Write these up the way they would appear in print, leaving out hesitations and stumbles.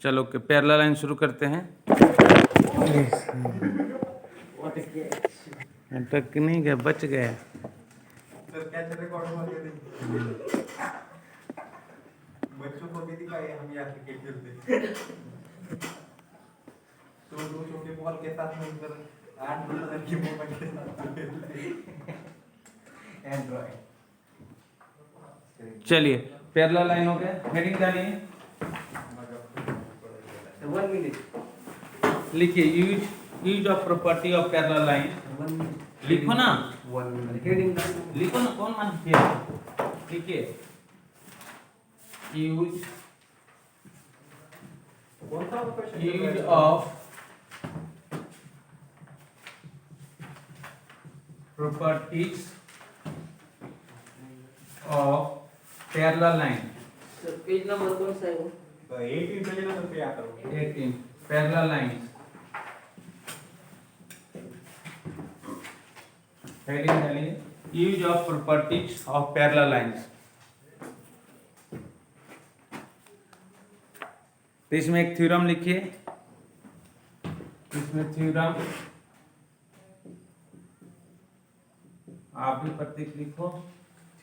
चलो के parallel line शुरू करते हैं। अटक नहीं गया, बच गया। बच्चों को भी दिखाए हम यहाँ क्रिकेट खेलते। तो दो छोटे बॉल के साथ मिलकर 8 रन की बॉल के साथ एंड्रॉइड। चलिए पैरेलल लाइन हो गया, हेडिंग डालिए। 1 minute। लिखिए use of property of parallel line. लिखो ना, 1 minute। हेडिंग लिखो ना, कौन मान किया? लिखिए use of properties of parallel line। Sir page number कौन सा है वो? 18 पेज नंबर पे आता है। 18 parallel lines। हेडिंग डालिए use of properties of parallel lines. तो इसमें एक थ्योरम लिखिए, इसमें थ्योरम आप भी प्रतीक लिखो।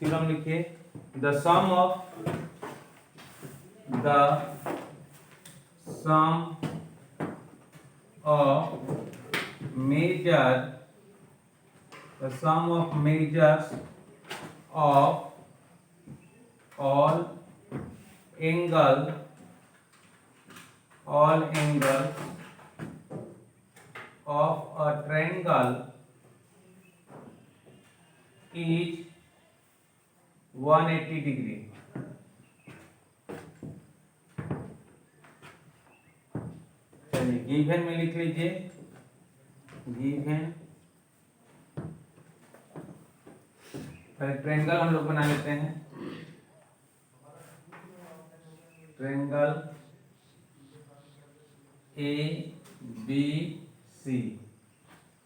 थ्योरम लिखिए the sum of measures of all angles of a triangle is 180 degree। चलिए गिवन में लिख लीजिए, गिवन ट्रायंगल हम लोग बना लेते हैं। Triangle A B C.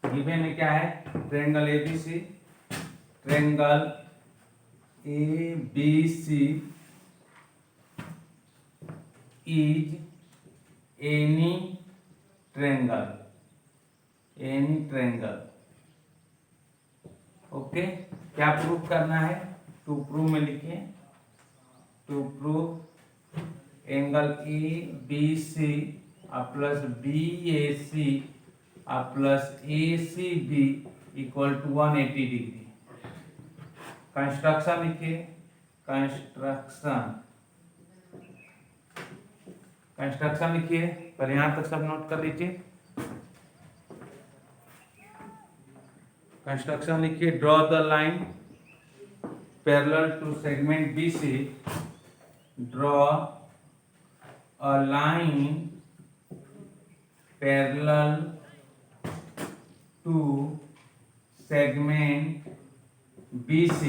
Given में क्या है? Triangle A B C. Triangle A B C is any triangle, okay. क्या प्रूव करना है? टू प्रूव में लिखिए, to prove angle A B C plus B A C plus A C B equal to 180 degree. Construction लिखिए, construction लिखिए, पर यहां तक सब नोट कर लीजिए। कंस्ट्रक्शन लिखिए draw the line parallel to segment BC। Draw a line parallel to segment BC,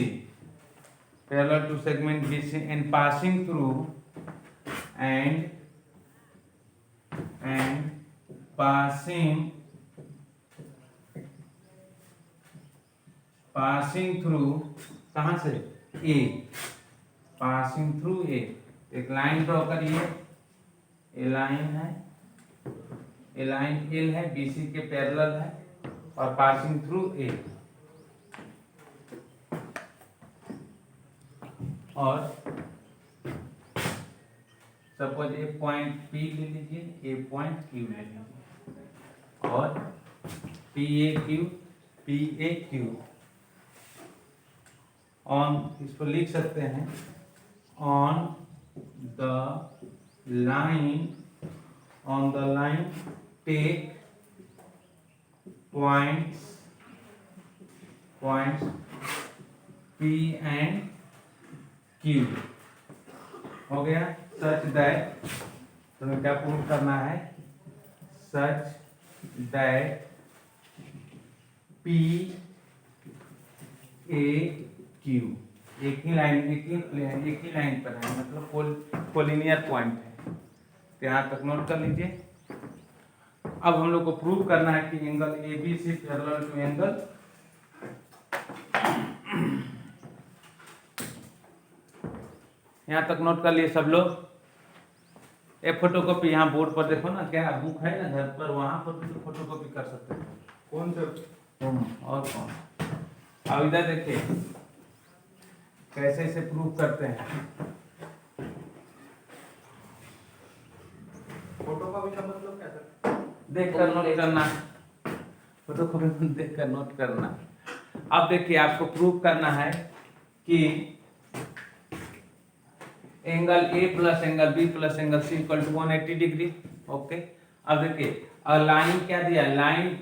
parallel to segment BC and passing through passing through कहाँ से? A, passing through A। एक लाइन ड्रॉ करिए, ए line है, ए line L है, BC के parallel है और passing through A। और सपोज ए पॉइंट P ले लीजिए, ए पॉइंट Q ले लीजिए और PAQ ऑन, इसको लिख सकते हैं on the line take points P and Q। हो गया। सच दैट, तुम्हें क्या प्रूव करना है? Such that P A Q एक ही लाइन पर है, मतलब कोलिनियर पॉइंट है। तो यहाँ तक नोट कर लीजिए। अब हम लोग को प्रूव करना है कि angle ABC parallel to angle यहाँ तक नोट कर लिए सब लोग। एक फोटोकॉपी यहाँ बोर्ड पर देखो ना, क्या बुक है ना घर पर, वहां पर भी फोटोकॉपी कर सकते हो। कौन सा? और कौन। अब इधर देखिए कैसे इसे प्रूव करते हैं। फोटो का भी का मतलब क्या सर? देख कर नोट करना, फोटोकॉपी देख कर नोट करना। अब देखिए आपको प्रूव करना है कि angle A plus angle B plus angle C equal to 180 degree. Okay, अब देखिए लाइन क्या दिया, लाइन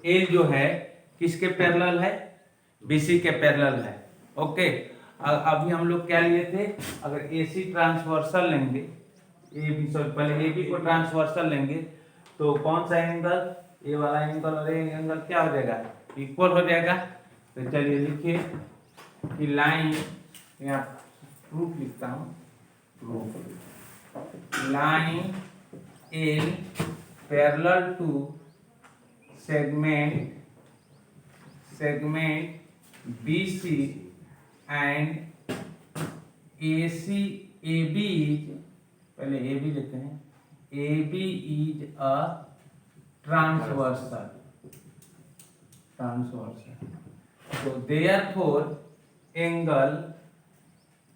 ए जो है किसके पैरेलल है, बीसी के पैरेलल है। ओके, अभी हम लोग क्या लिए थे, अगर एसी ट्रांसवर्सल लेंगे, ए बी सॉरी पहले ए बी को ट्रांसवर्सल लेंगे तो कौन सा एंगल, ए वाला एंगल और ए एंगल क्या हो जाएगा, इक्वल हो जाएगा। तो चलिए लिखिए कि लाइन, यहाँ प्रूफ लिखता हूँ, line L parallel to segment BC and AC AB is, पहले AB लेते हैं, AB is a transversal, so therefore angle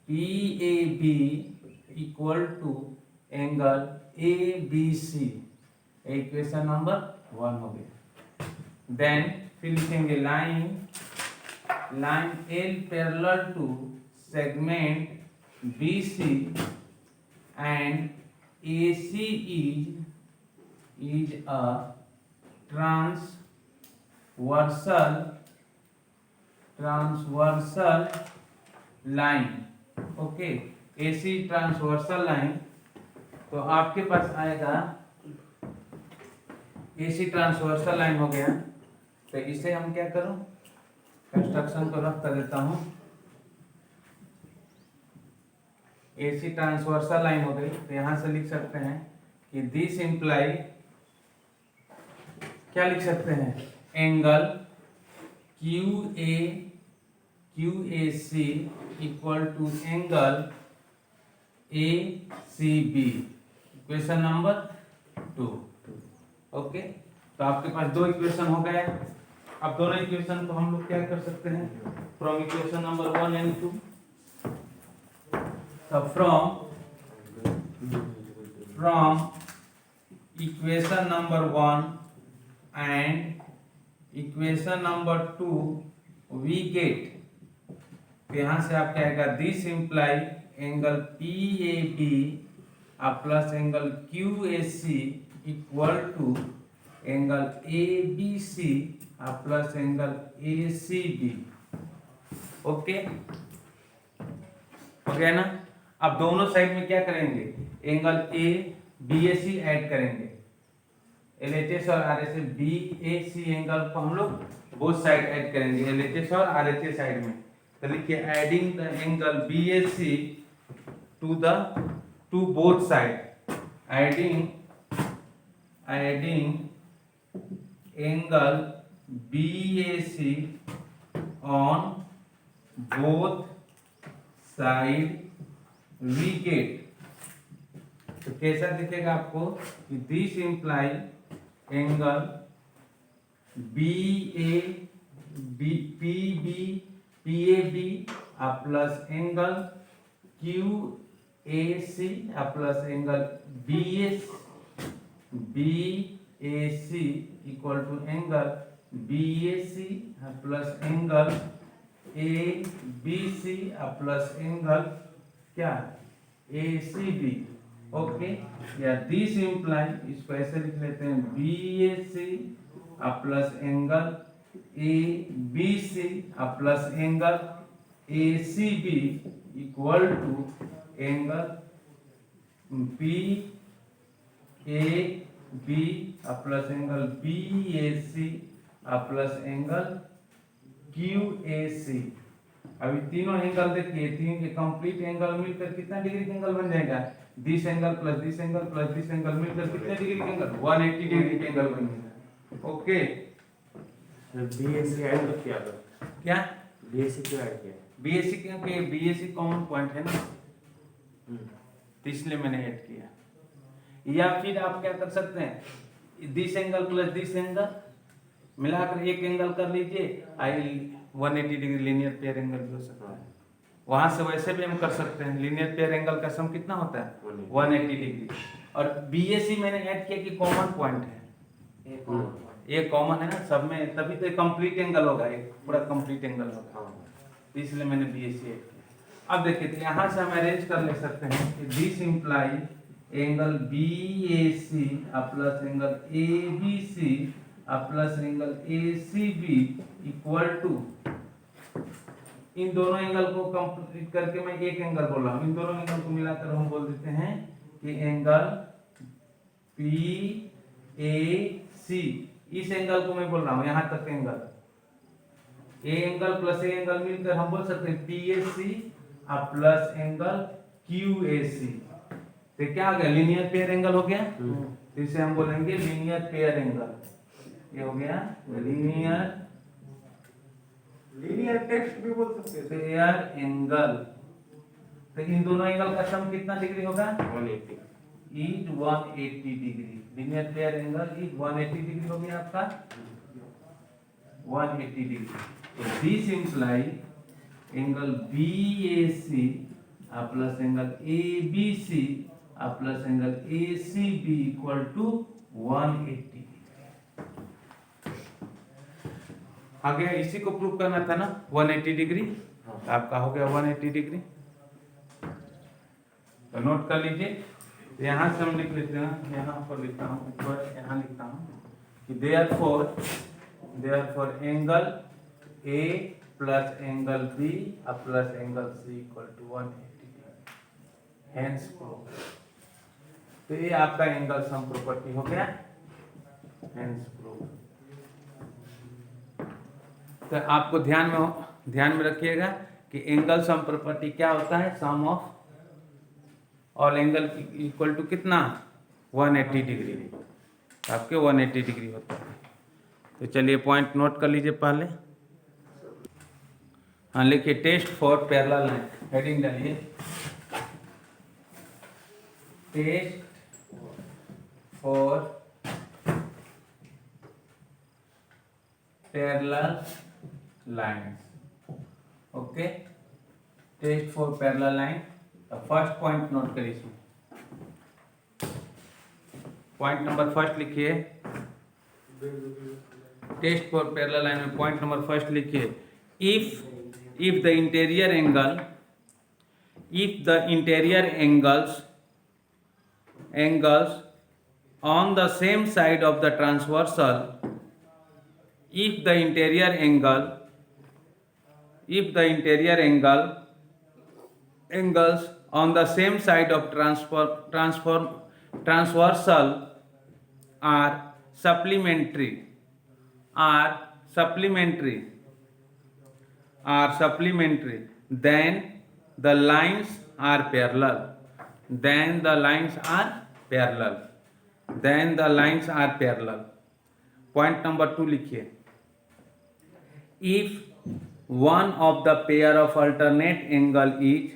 PAB equal to angle ABC, equation number 1 हो गया। देन फिर लिखेंगे line L parallel to segment BC and AC is a transversal line। Okay, AC transversal line, तो आपके पास आएगा AC transversal line हो गया। तो इसे हम क्या करूं, कंस्ट्रक्शन को रख कर देता हूं। AC ट्रांसवर्सल लाइन हो गई, तो यहां से लिख सकते हैं कि दिस इंप्लाई, क्या लिख सकते हैं, angle QAC equal to angle ACB, equation number 2। Okay, तो आपके पास दो इक्वेशन हो गए। अब दोनों इक्वेशन को हम लोग क्या कर सकते हैं, फ्रॉम इक्वेशन नंबर 1 एंड 2, तो from equation number 1 and equation number 2 we get, तो यहां से आप क्या आएगा, this imply angle PAB plus angle QAC equal to angle ABC plus angle ACB। Okay, हो गया ना। अब दोनों साइड में क्या करेंगे, एंगल ABAC ऐड करेंगे, LHS और RHS BAC एंगल को हम लोग बोथ साइड ऐड करेंगे, LHS और RHS साइड में। तो लिखिए adding the angle BAC to both side, adding angle BAC on both side we get, तो कैसा दिखेगा आपको कि this imply angle PAB plus angle QAC plus angle BAC equal to angle BAC plus angle ABC plus angle क्या ACB। Okay, या this imply, इसको ऐसे लिख लेते हैं, BAC plus angle ABC plus angle ACB equal to angle PAB plus angle BAC plus angle QAC। अभी तीनों angle देखिए, तीन के कंप्लीट एंगल मिलकर कितना डिग्री का एंगल बन जाएगा, this angle plus this angle plus this angle मिलकर कितने डिग्री का एंगल, 180 डिग्री का एंगल बन जाएगा। ओके, BAC ऐड किया क्या BAC क्यों ऐड किया? BAC, क्योंकि BAC कॉमन पॉइंट है ना, तो इसलिए मैंने ऐड किया। या फिर आप क्या कर सकते हैं, this angle plus this angle मिलाकर एक एंगल कर लीजिए, आई 180 डिग्री लीनियर पेयर एंगल भी हो सकता है। वहां से वैसे भी हम कर सकते हैं, लीनियर पेयर एंगल का सम कितना होता है 180 डिग्री। और बीएसी मैंने ऐड किया कि कॉमन पॉइंट है, ये कॉमन है ना सब में, तभी तो कंप्लीट एंगल होगा, एक पूरा कंप्लीट एंगल होगा, इसलिए मैंने बीएसी ऐड किया। अब देखिए तो यहाँ से हम अरेंज कर ले सकते हैं कि this imply angle BAC plus angle ABC plus angle ACB equal to, इन दोनों एंगल को कंप्लीट करके मैं एक एंगल बोल रहा हूँ, इन दोनों एंगल को मिलाकर हम बोल देते हैं कि एंगल पी ए सी, इस एंगल को मैं बोल रहा हूँ यहाँ तक angle, A angle plus A angle मिलकर हम बोल सकते हैं P A C plus angle Q A C. तो क्या हो गया, लीनियर पेयर एंगल हो गया। तो इसे हम बोलेंगे लीनियर पेयर एंगल, ये हो गया लीनियर टेक्स्ट भी बोल सकते हैं। Pair angle. तो इन दोनों एंगल का सम कितना डिग्री होगा 180 is 180 degree. Linear pair angle is 180 degree हो गया आपका 180 डिग्री। तो this imply angle BAC plus angle ABC plus angle ACB equal to 180। आगे इसी को प्रूव करना था ना 180 डिग्री, आपका हो गया 180 डिग्री। तो नोट कर लीजिए, यहाँ से हम लिख लेते हैं, यहाँ पर लिखता हूँ, ऊपर यहाँ लिखता हूँ कि therefore angle A plus angle B plus angle C equal to 180 degree, hence prove. तो ये आपका एंगल सम प्रॉपर्टी हो गया, हेंस प्रूव। तो आपको ध्यान में रखिएगा कि एंगल सम प्रॉपर्टी क्या होता है, sum of all angle equal to कितना 180 डिग्री, आपके 180 डिग्री होता है। तो चलिए पॉइंट नोट कर लीजिए पहले। हाँ लिखिए, test for parallel line, heading डालिए test for parallel lines. Okay, test for parallel line. First point note करिए, इसमें पॉइंट नंबर फर्स्ट लिखिए, टेस्ट फॉर पैरेलल लाइन में पॉइंट नंबर फर्स्ट लिखिए, if the interior angles on the same side of the transversal, if the interior angles on the same side of transversal are supplementary, then the lines are parallel, Point number 2 लिखिए, if one of the pair of alternate angle is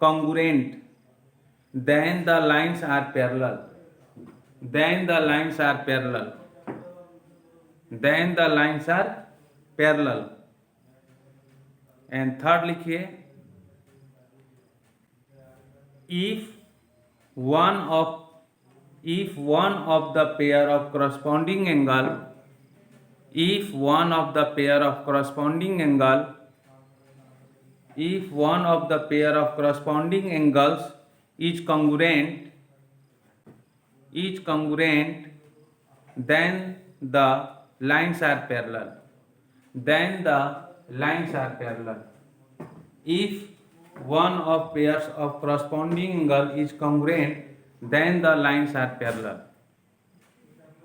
congruent, then the lines are parallel. And third लिखिए, if one of the pair of corresponding angles is congruent, then the lines are parallel. If one of pairs of corresponding angle is congruent, then the lines are parallel.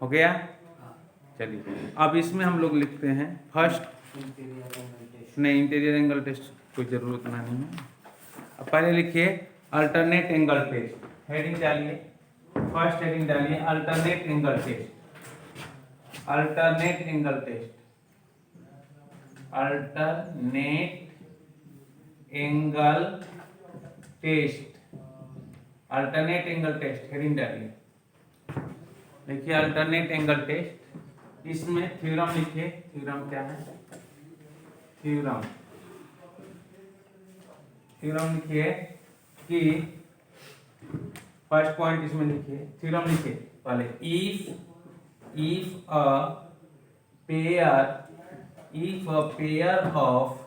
हो गया? चलिए अब इसमें हम लोग लिखते हैं फर्स्ट, नहीं इंटीरियर एंगल टेस्ट कोई जरूरत नहीं है। अब पहले लिखिए अल्टरनेट एंगल टेस्ट, हेडिंग डालिए, फर्स्ट हेडिंग डालिए alternate angle test. Alternate angle test, alternate angle test heading डालिए। देखिए अल्टरनेट एंगल टेस्ट, इसमें थ्योरम लिखिए। थ्योरम क्या है? थ्योरम लिखिए कि फर्स्ट पॉइंट इसमें लिखिए, थ्योरम लिखिए पहले। If a pair of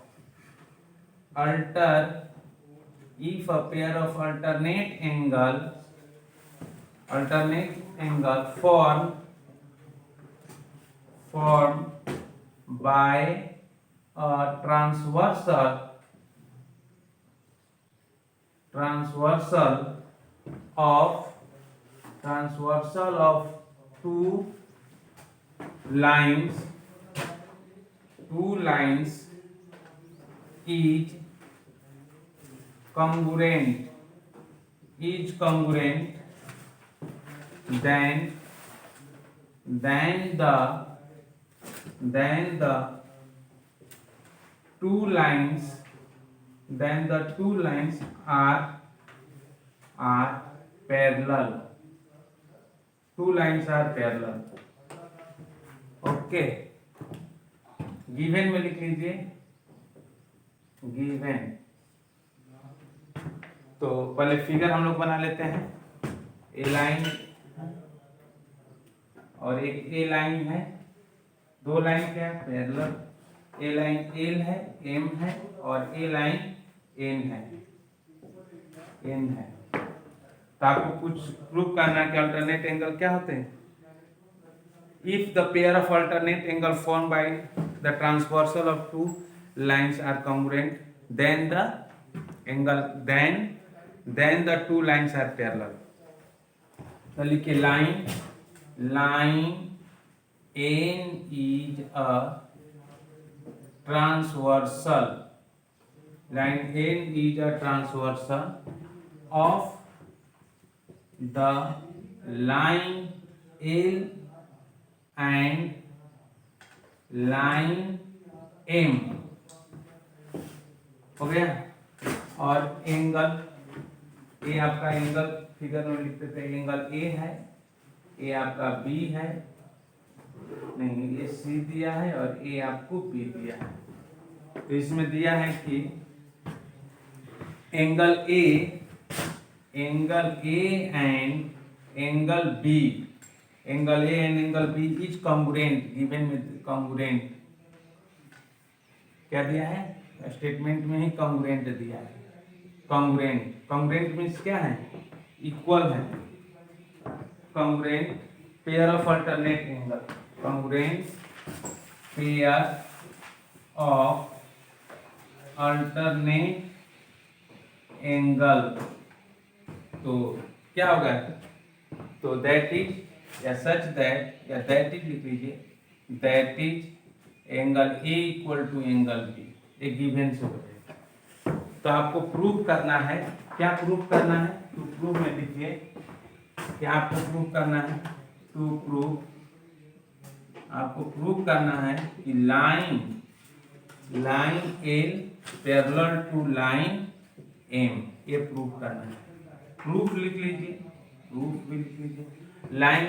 alternate angle formed by a transversal of two lines is congruent, then the two lines are parallel. Two lines are parallel. Okay, given में लिख लीजिए given. तो पहले figure हम लोग बना लेते हैं। ए लाइन और एक ए लाइन है, दो लाइन क्या है? पैरेलल। ए लाइन एल है, एम है, और ए लाइन एन है। तो आपको कुछ प्रूव करना है कि अल्टरनेट एंगल क्या होते हैं। If the pair of alternate angle form by the transversal of two lines are congruent, then the two lines are parallel. तो लिखिए line N is a transversal, line N is a transversal of the line L and line M। हो गया। और angle ए आपका angle figure में लिखते थे, angle A है, ए आपका बी है, नहीं ये सी दिया है और ए आपको बी दिया है। तो इसमें दिया है कि angle A and angle B is congruent. Given में कॉन्ग्रुएंट क्या दिया है? स्टेटमेंट में ही कॉन्ग्रुएंट दिया है। कॉन्ग्रुएंट मीन्स क्या है? इक्वल है। Congruent pair of alternate angle, congruent pair of alternate angle। तो क्या होगा? तो दैट इज या सच दैट या दैट इज लिख लीजिए, that is angle A equal to angle B. एक गिवन से हो जाएगा। तो आपको प्रूव करना है। क्या प्रूव करना है? टू प्रूव में लिखिए क्या आपको प्रूव करना है। आपको प्रूव करना है कि line L parallel to line M, ये प्रूव करना है। प्रूफ भी लिख लीजिए। लाइन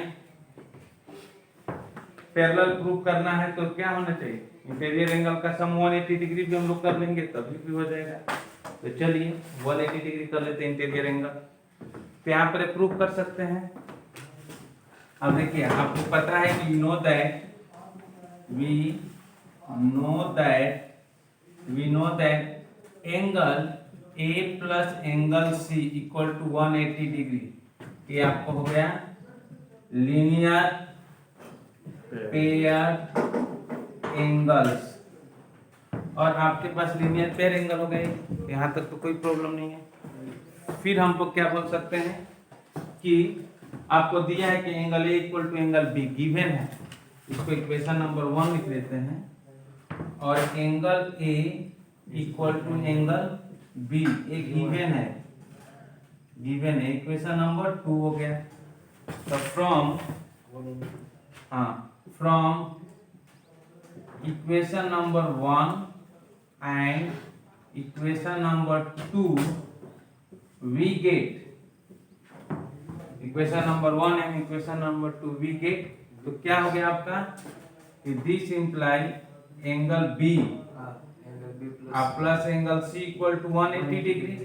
पैरेलल प्रूव करना है तो क्या होना चाहिए? इंटीरियर एंगल का सम 180 डिग्री भी हम लोग कर लेंगे तभी भी हो जाएगा। तो चलिए 180 डिग्री कर लेते हैं इंटीरियर एंगल। तो यहाँ पर प्रूव कर सकते हैं। अब देखिए आपको पता है कि we know that angle A plus angle C equal to 180 degree. ये आपको हो गया लीनियर पेयर एंगल्स, और आपके पास लीनियर पेयर एंगल हो गए। यहाँ तक तो कोई प्रॉब्लम नहीं है। फिर हम लोग क्या बोल सकते हैं कि आपको दिया है कि angle A equal to angle B given है। इसको इक्वेशन नंबर 1 लिख लेते हैं। और angle A equal to angle B एक गिवन है। इक्वेशन नंबर 2 हो गया। तो from equation number 1 and equation number 2 we get equation number 1 and equation number 2 we get, तो क्या हो गया आपका कि this imply angle B angle B plus angle C equal to 180 degree,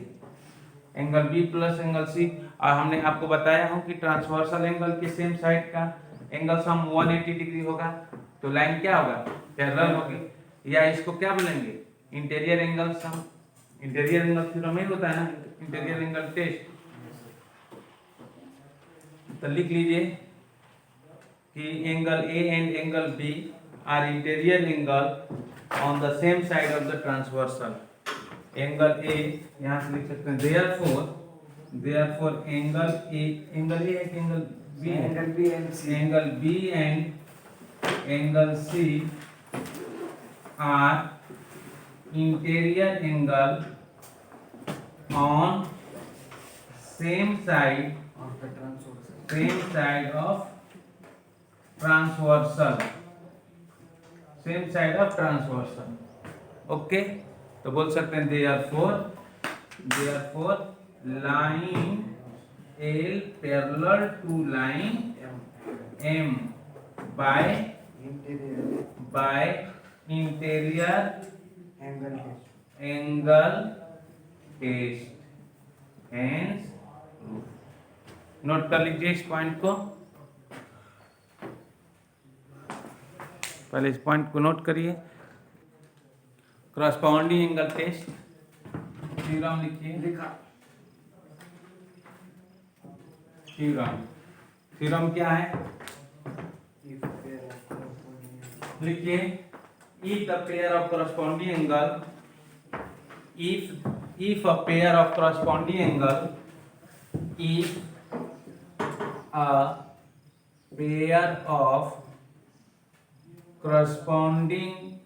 angle B plus angle C. और हमने आपको बताया हूं कि ट्रांसवर्सल एंगल के सेम साइड का एंगल सम 180 डिग्री होगा, तो लाइन क्या होगा, पैरेलल होगी, या इसको क्या बोलेंगे, interior angle sum. Interior angle theorem ही होता है ना, इंटीरियर एंगल टेस्ट। तो लिख लीजिए कि angle A and angle B are interior angle on the same side of the transversal. Angle A यहां से लिख सकते हैं देयरफॉर एंगल ए है कि एंगल बी है, angle B and C angle B and angle C are interior angle on same side of the transversal same side of transversal, same side of transversal, okay। तो बोल सकते हैं therefore line L parallel to line M by interior angle test, hence note कर लीजिए इस point को, पहले इस पॉइंट को नोट करिए। क्रॉसपाउंडिंग एंगल टेस्ट थ्योरम लिखिए, लिखा थ्योरम क्या है लिखिए, if the pair of corresponding angle if a pair of corresponding angle if a pair of corresponding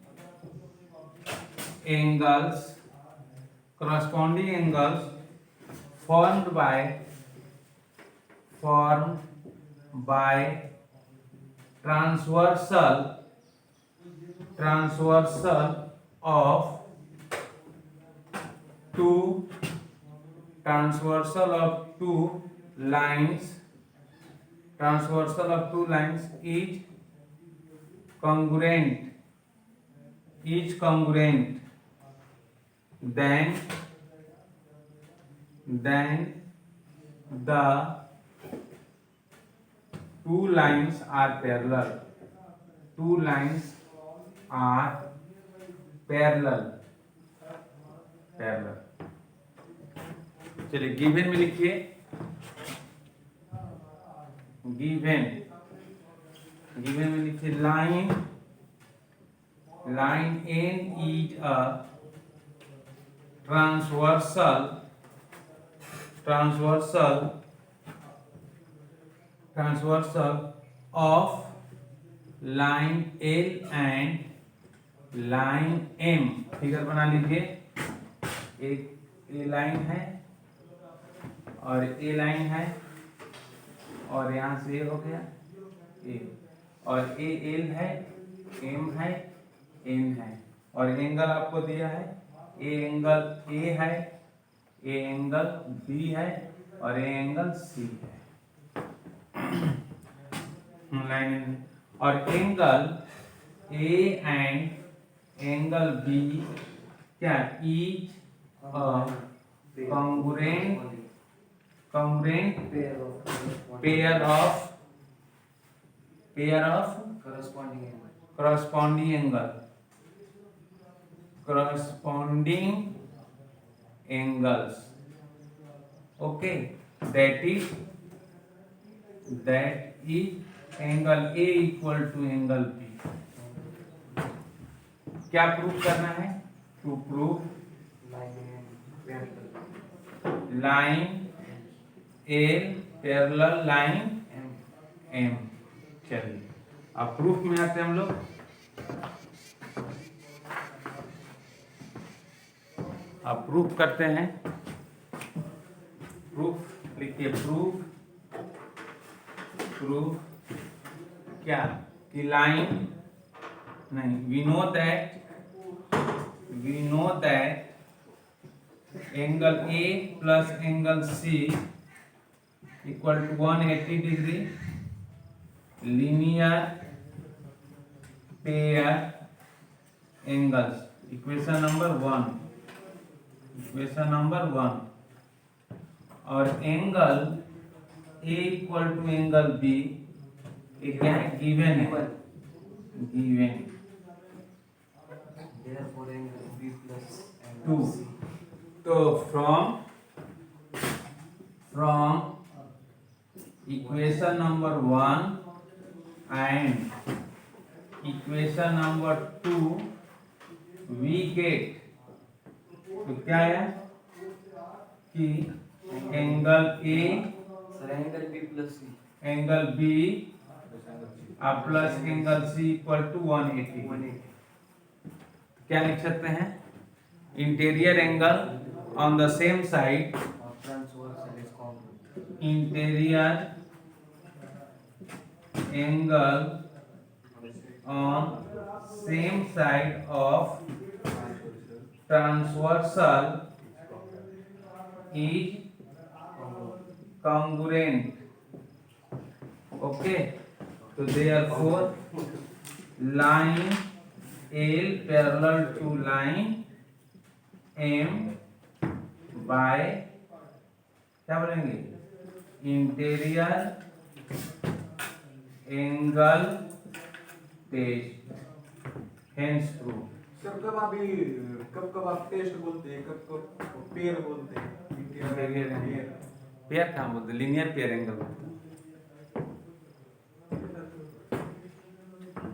angles formed by transversal of two lines is congruent then the two lines are parallel, चलिए given में लिखिए, given में लिखिए line N is a transversal of line L and line M। Figure बना लीजिए, एक ए line है और ए लाइन है और यहाँ से हो गया ए, और ए एल है, एम है, एन है, और एंगल आपको दिया है, ए एंगल ए है, ए एंगल बी है और ए एंगल सी है, लाइन। और angle A and angle B क्या, is congruent pair of corresponding angles, okay, that is angle A equal to angle B। क्या प्रूफ करना है, to proof line L parallel line M. चलिए अब proof में आते हैं हम लोग। अब प्रूफ करते हैं, प्रूफ लिखिए, प्रूफ क्या कि लाइन नहीं, we know that angle A plus angle C equal to 180 degree linear pair angles. Equation number 1. और angle A equal to angle B ये क्या है? गिवन है, given. Therefore, angle B plus 2. angle C. तो from equation number 1 and equation number 2 we get तो क्या है कि angle A Sir, angle B plus C. Angle B plus angle C equal to 180। 180. क्या लिख सकते हैं? Interior angle on the same side, Transversal is congruent. Interior angle on same side of transversal is congruent. Okay, so therefore line L parallel to line M by क्या बोलेंगे? Interior angle test, hence proof. Sir कब आप test बोलते हैं, कब pair बोलते हैं? Interior angle pair कहाँ बोलते हैं? लीनियर पेयर एंगल बोलते हैं।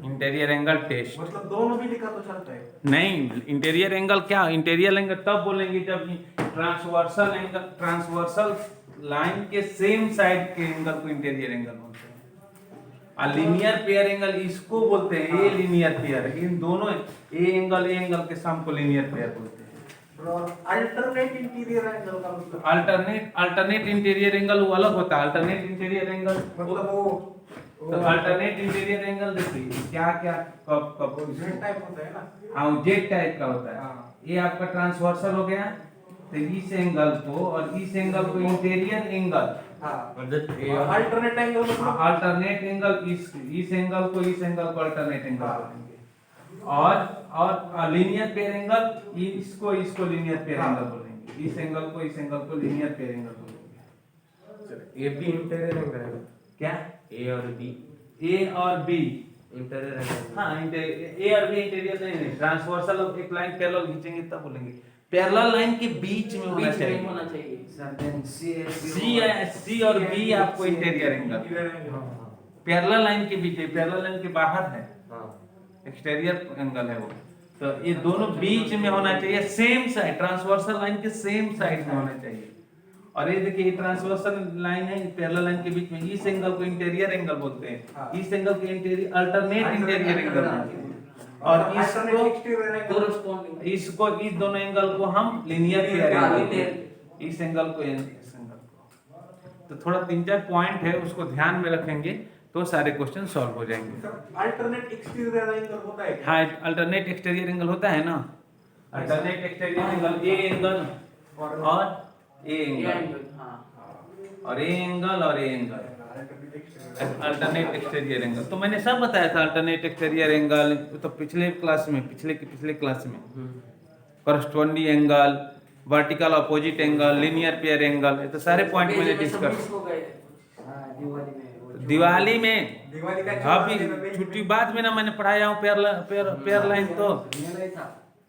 इंटीरियर एंगल टेस्ट मतलब दोनों भी लिखा तो चलता है। नहीं, इंटीरियर एंगल क्या? इंटीरियर एंगल तब बोलेंगे जब ट्रांसवर्सल एंगल, ट्रांसवर्सल लाइन के सेम साइड के एंगल को इंटीरियर एंगल बोलते हैं। और लीनियर पेयर एंगल इसको बोलते हैं, ये लीनियर पेयर। इन दोनों ए एंगल के सम को लीनियर पेयर बोलते हैं। और अल्टरनेट इंटीरियर एंगल का मतलब अल्टरनेट इंटीरियर एंगल वो अलग होता है। अल्टरनेट इंटीरियर एंगल मतलब वो तो अल्टरनेट इंटीरियर एंगल देखिए क्या क्या कब जेड टाइप होता है ना। हाँ, जेड टाइप का होता है। हाँ। ये आपका ट्रांसवर्सल हो गया, तो इस एंगल को और इस एंगल को इंटीरियर एंगल, हाँ। मतलब अल्टरनेट एंगल मतलब अल्टरनेट एंगल इस एंगल को अल्टरनेट एंगल बोलेंगे। और लीनियर पेयर एंगल इसको लीनियर पेयर एंगल बोलेंगे। इस एंगल को लीनियर पेयर एंगल बोलेंगे। ये भी इंटीरियर एंगल है क्या? ए और बी इंटीरियर एंगल। हाँ, ए और बी इंटीरियर नहीं, ट्रांसवर्सल एक लाइन पैरेलल खींचेंगे तब बोलेंगे। पैरेलल लाइन के बीच में होना चाहिए। Sir, then सी और बी आपको इंटीरियर एंगल। पैरेलल लाइन के बीच है, पैरेलल लाइन के बाहर है, हाँ एक्सटीरियर एंगल है वो। तो ये दोनों बीच में होना चाहिए, सेम साइड, ट्रांसवर्सल लाइन के सेम साइड में होना चाहिए। और ये देखिए, ये ट्रांसवर्सल लाइन है पैरेलल लाइन के बीच में, इस एंगल को इंटीरियर एंगल बोलते हैं। हाँ। इस एंगल को इंटीरियर अल्टरनेट इंटीरियर एंगल बोलते हैं। और अल्टरनेट एक्सटीरियर एंगल इसको इस दोनों एंगल को हम लीनियर पेयर एंगल बोलते हैं। इस एंगल को इस एंगल को। तो थोड़ा 3-4 पॉइंट है, उसको ध्यान में रखेंगे तो सारे क्वेश्चन सॉल्व हो जाएंगे। अल्टरनेट एक्सटीरियर एंगल होता है क्या? हाँ, अल्टरनेट एक्सटीरियर एंगल होता है ना। Alternate exterior angle A angle और ए एंगल और ए एंगल और A angle, alternate exterior angle. तो मैंने सब बताया था अल्टरनेट एक्सटीरियर एंगल तो पिछले क्लास में corresponding angle, vertical opposite angle, linear pair angle, तो सारे पॉइंट मैंने डिस्कस। दिवाली में दिवाली का अभी छुट्टी बाद में ना मैंने पढ़ाया हूँ पेयर लाइन। तो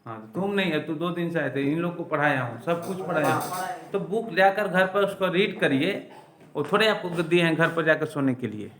हाँ, तुम नहीं है, तू 2 दिन से आए थे, इन लोग को पढ़ाया हूँ, सब कुछ पढ़ाया हूँ। तो बुक जाकर घर पर उसको रीड करिए, वो थोड़े आपको दिए हैं घर पर जाकर सोने के लिए।